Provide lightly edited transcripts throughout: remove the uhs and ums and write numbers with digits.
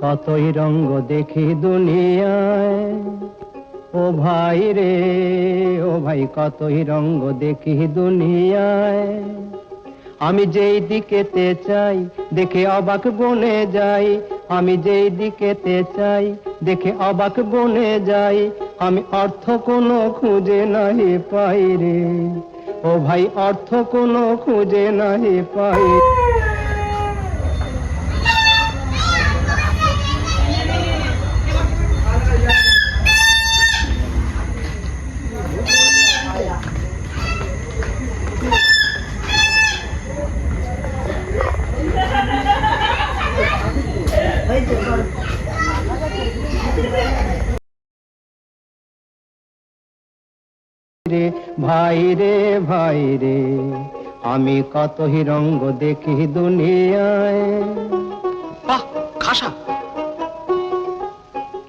কতই রঙ্গ দেখি দুনিয়ায়, ও ভাই রে ও ভাই কতই রঙ্গ দেখি দুনিয়ায়। আমি যেই দিকেতে চাই দেখে অবাক বনে যাই, আমি যেই দিকেতে চাই দেখে অবাক বনে যাই। আমি অর্থ কোনো খুঁজে নাহি পাই রে, ও ভাই অর্থ কোনো খুঁজে নাহি পাই। রে ভাই রে ভাই রে, আমি কতই রঙ্গ দেখি দুনিয়ায়। বাহ, খাসা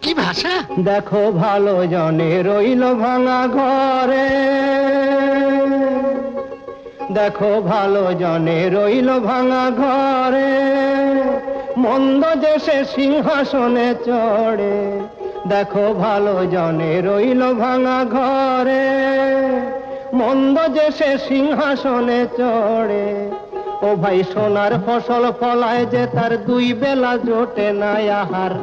কি ভাষা! দেখো ভালো জনে রইল ভাঙা ঘরে, দেখো ভালো জনে রইল ভাঙা ঘরে। মন্দ যে সে সিংহাসনে চড়ে, দেখো ভালো জনে রইল ভাঙা ঘরে। মন্দ যে সে সিংহাসনে চড়ে, ও ভাই সোনার ফসল ফলায় যে তার দুই বেলা জোটে না আহার।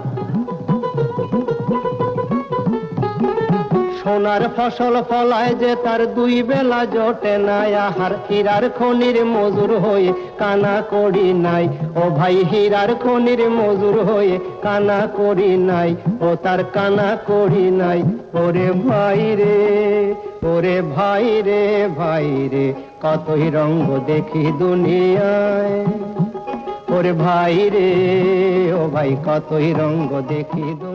সোনার ফসল ফলায় যে তার দুই বেলা জোটে না আহার। হীরার খনির মজুর হয়ে কানা করি নাই, ও ভাই হীরার খনির মজুর হয়ে কানা করি নাই, ও তার কানা করি নাই। ওরে ভাই রে ওরে ভাই রে ভাই রে, কতই রঙ্গ দেখি দুনিয়ায়। ওরে ভাই রে ও ভাই কতই রঙ্গ দেখি দুনিয়ায়।